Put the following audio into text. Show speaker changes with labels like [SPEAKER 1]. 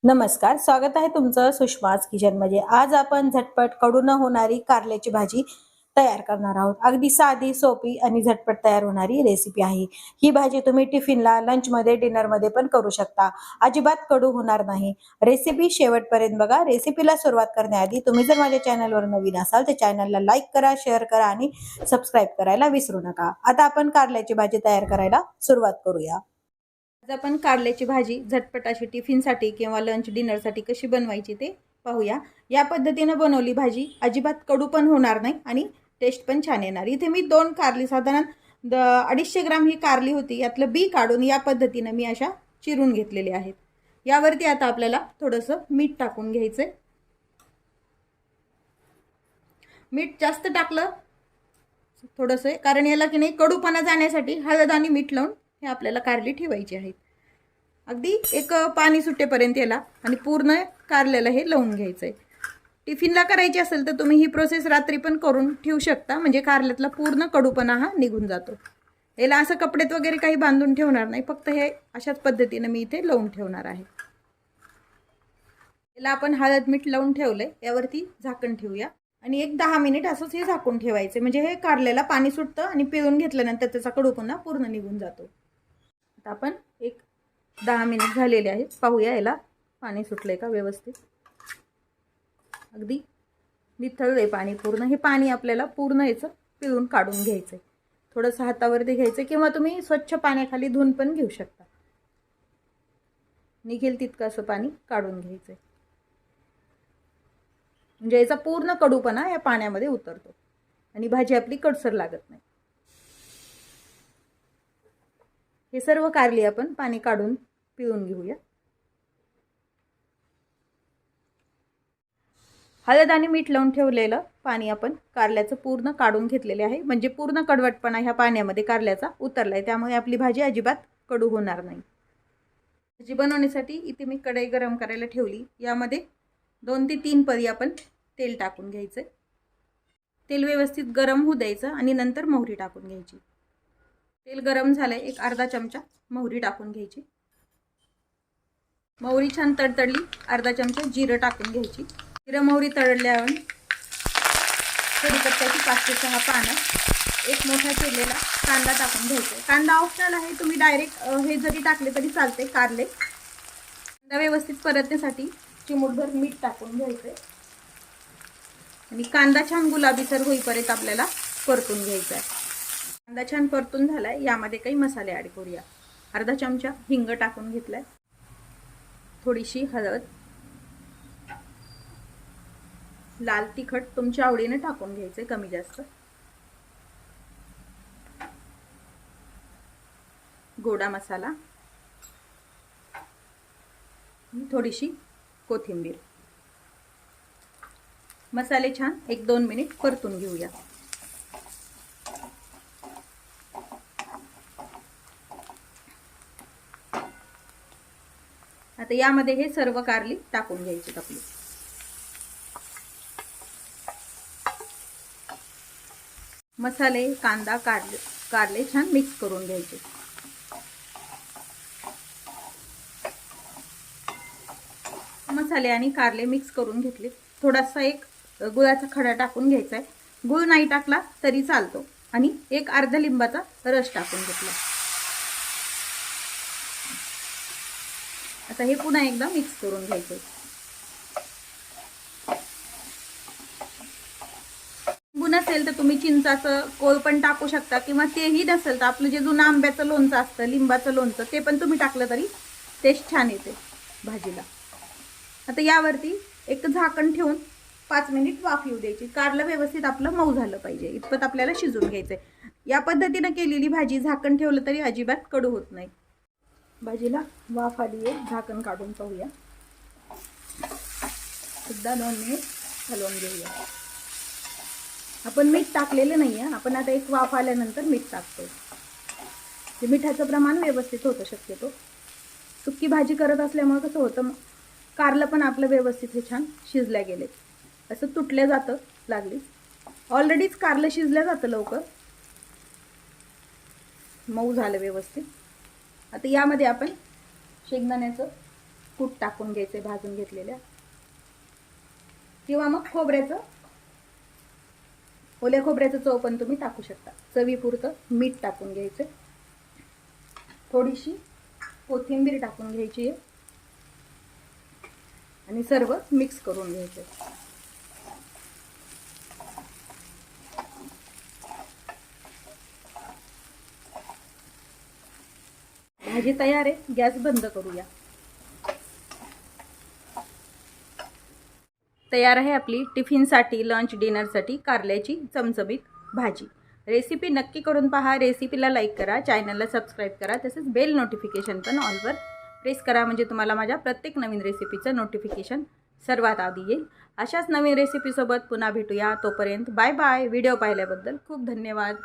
[SPEAKER 1] नमस्कार, स्वागत आहे तुमचं सुषमाज किचनमध्ये। आज आपण झटपट कडू न होणारी कारल्याची भाजी तयार करणार आहोत। अगदी साधी, सोपी आणि झटपट तयार होणारी रेसिपी आहे। ही भाजी तुम्ही टिफिनला, लंचमध्ये, डिनरमध्ये पण करू शकता। अजिबात कडू होणार नाही। रेसिपी शेवटपर्यंत बघा। रेसिपीला सुरुवात करण्याआधी तुम्ही जर माझ्या चॅनलवर नवीन असाल तर चॅनलला लाईक करा, शेअर करा आणि सबस्क्राईब करायला विसरू नका। आता आपण कारल्याची भाजी तयार करायला सुरुवात करूया। आज आपण कारल्याची भाजी झटपट अशी टिफिनसाठी किंवा लंच डिनरसाठी कशी बनवायची ते पाहूया। या पद्धतीने बनवली भाजी अजिबात कडू पण होणार नाही आणि टेस्ट पण छान येणार। इथे मी 2 कारली, साधारण 250 ग्राम ही कारली होती, यातलं बी काढून या पद्धतीने मी अशा चिरून घेतलेली आहेत। यावरती आता आपल्याला थोडंसं मीठ टाकून घ्यायचंय। मीठ जास्त टाकलं थोडंसं, कारण याला की नाही कडूपणा जाण्यासाठी हळद आणि मीठ लावून हे आपल्याला कारली ठेवायची आहे। अगदी एक पाणी सुटेपर्यंत याला आणि पूर्ण कारल्याला हे लावून घ्यायचंय। टिफिनला करायची असेल तर तुम्ही ही प्रोसेस रात्री पण करून ठेवू शकता, म्हणजे कारल्यातला पूर्ण कडूपणा हा निघून जातो। याला असं कपड्यात वगैरे काही बांधून ठेवणार नाही, फक्त हे अशाच पद्धतीने मी इथे लावून ठेवणार आहे। याला आपण हळद मीठ लावून ठेवलंय, यावरती झाकण ठेवूया आणि एक 10 मिनिट असंच हे झाकून ठेवायचे, म्हणजे हे कारल्याला पाणी सुटतं आणि पिळून घेतल्यानंतर त्याचा कडूपणा पूर्ण निघून जातो। आता आपण एक 10 मिनिट झालेले आहेत, पाहूया याला पाणी सुटलंय का व्यवस्थित। अगदी निथळलंय पाणी पूर्ण। हे पाणी आपल्याला पूर्ण याचं पिळून काढून घ्यायचंय। थोडंसं हातावरती घ्यायचं किंवा तुम्ही स्वच्छ पाण्याखाली धुवून पण घेऊ शकता। निघेल तितकं असं पाणी काढून घ्यायचंय, म्हणजे याचा पूर्ण कडूपणा या पाण्यामध्ये उतरतो आणि भाजी आपली कडसर लागत नाही। हे सर्व कारली आपण पाणी काढून पिळून घेऊया। हळद आणि मीठ लावून ठेवलेलं पाणी आपण कारल्याचं पूर्ण काढून घेतलेले आहे, म्हणजे पूर्ण कडवटपणा ह्या पाण्यामध्ये कारल्याचा उतरलाय, त्यामुळे आपली भाजी अजिबात कडू होणार नाही। भाजी बनवण्यासाठी इथे मी कढई गरम करायला ठेवली। यामध्ये 2 ते 3 पळी आपण तेल टाकून घ्यायचं। तेल व्यवस्थित गरम होऊ द्यायचं आणि नंतर मोहरी टाकून घ्यायची। तेल गरम झालंय, एक अर्धा चमचा मोहरी टाकून घ्यायची। मोहरी छान तडतडली, अर्धा चमचा जिरं टाकून घ्यायची। जिरं मोहरी तळल्यावर कढीपत्त्याची 5 ते 6 पानं, एक मोठा चिरलेला कांदा टाकून घ्यायचा। कांदा ऑप्शनल आहे, तुम्ही डायरेक्ट हे जरी टाकले तरी चालते कारले। कांदा व्यवस्थित परतण्यासाठी चिमूटभर मीठ टाकून घ्यायचे आणि कांदा छान गुलाबीसर होईपर्यंत आपल्याला परतून घ्यायचा आहे। कांदा छान परतून झालाय, यामध्ये काही मसाले ॲड करूया। अर्धा चमचा हिंग टाकून घेतलाय, थोडीशी हळद, लाल तिखट तुमच्या आवडीने टाकून घ्यायचे, कमी जास्त, गोडा मसाला, थोडीशी कोथिंबीर। मसाले छान 1-2 मिनिट परतून घेऊया। आता यामध्ये हे सर्व कारली टाकून घ्यायची आपली। मसाले, कांदा, कारले छान मिक्स करून घ्यायचे। मसाले आणि कारले मिक्स करून घेतले। थोडासा एक गुळाचा खडा टाकून घ्यायचा आहे। गुळ नाही टाकला तरी चालतो आणि एक अर्धा लिंबाचा रस टाकून घेतला। आता हे पुन्हा एकदा मिक्स करून घ्यायचे। लिंबू नसेल तर तुम्ही चिंचाचं कोळ पण टाकू शकता, किंवा तेही नसेल तर आपलं जे जुनं आंब्याचं लोणचं असतं, लिंबाचं लोणचं, ते पण तुम्ही टाकलं तरी टेस्ट छान येते भाजीला। आता यावरती एक झाकण ठेवून 5 मिनिट वाफ येऊ द्यायची। कारलं व्यवस्थित आपलं मऊ झालं पाहिजे इतपत आपल्याला शिजून घ्यायचंय। या पद्धतीने केलेली भाजी झाकण ठेवलं तरी अजिबात कडू होत नाही। भाजीला वाफ आली आहे, झाकण काढून पाहूया। एकदा 2 मिनिट हलवून घेऊया। आपण मीठ टाकलेलं नाही आहे, आपण आता एक वाफ आल्यानंतर मीठ टाकतो। ते मिठाचं प्रमाण व्यवस्थित होतं शक्यतो। सुक्की भाजी करत असल्यामुळे कसं होतं, कारलं पण आपलं व्यवस्थित हे छान शिजल्या गेले, असं तुटल्या जातं लागली। ऑलरेडीच कारलं शिजल्या जातं लवकर, मऊ झालं व्यवस्थित। आता यामध्ये आपण शेंगदाण्याचं कूट टाकून घ्यायचे भाजून घेतलेल्या, किंवा मग खोबऱ्याचं, ओल्या खोबऱ्याचं चव पण तुम्ही टाकू शकता. चवीपुरतं मीठ टाकून घ्यायचं, थोडीशी कोथिंबीर टाकून घ्यायची आहे आणि सर्व मिक्स करून घ्यायचं. भाजी तयार आहे. गॅस बंद करूया. तयार आहे आपली टिफिनसाठी, लंच, डिनरसाठी कारल्याची चमचमीत भाजी. रेसिपी नक्की करून पहा. रेसिपीला लाईक करा, चॅनलला सबस्क्राईब करा, तसेच बेल नोटिफिकेशन पण ऑलवर प्रेस करा, म्हणजे तुम्हाला माझ्या प्रत्येक नवीन रेसिपीचं नोटिफिकेशन सर्वात आधी येईल. अशाच नवीन रेसिपीसोबत पुन्हा भेटूया. तोपर्यंत बाय बाय. व्हिडिओ पाहिल्याबद्दल खूप धन्यवाद.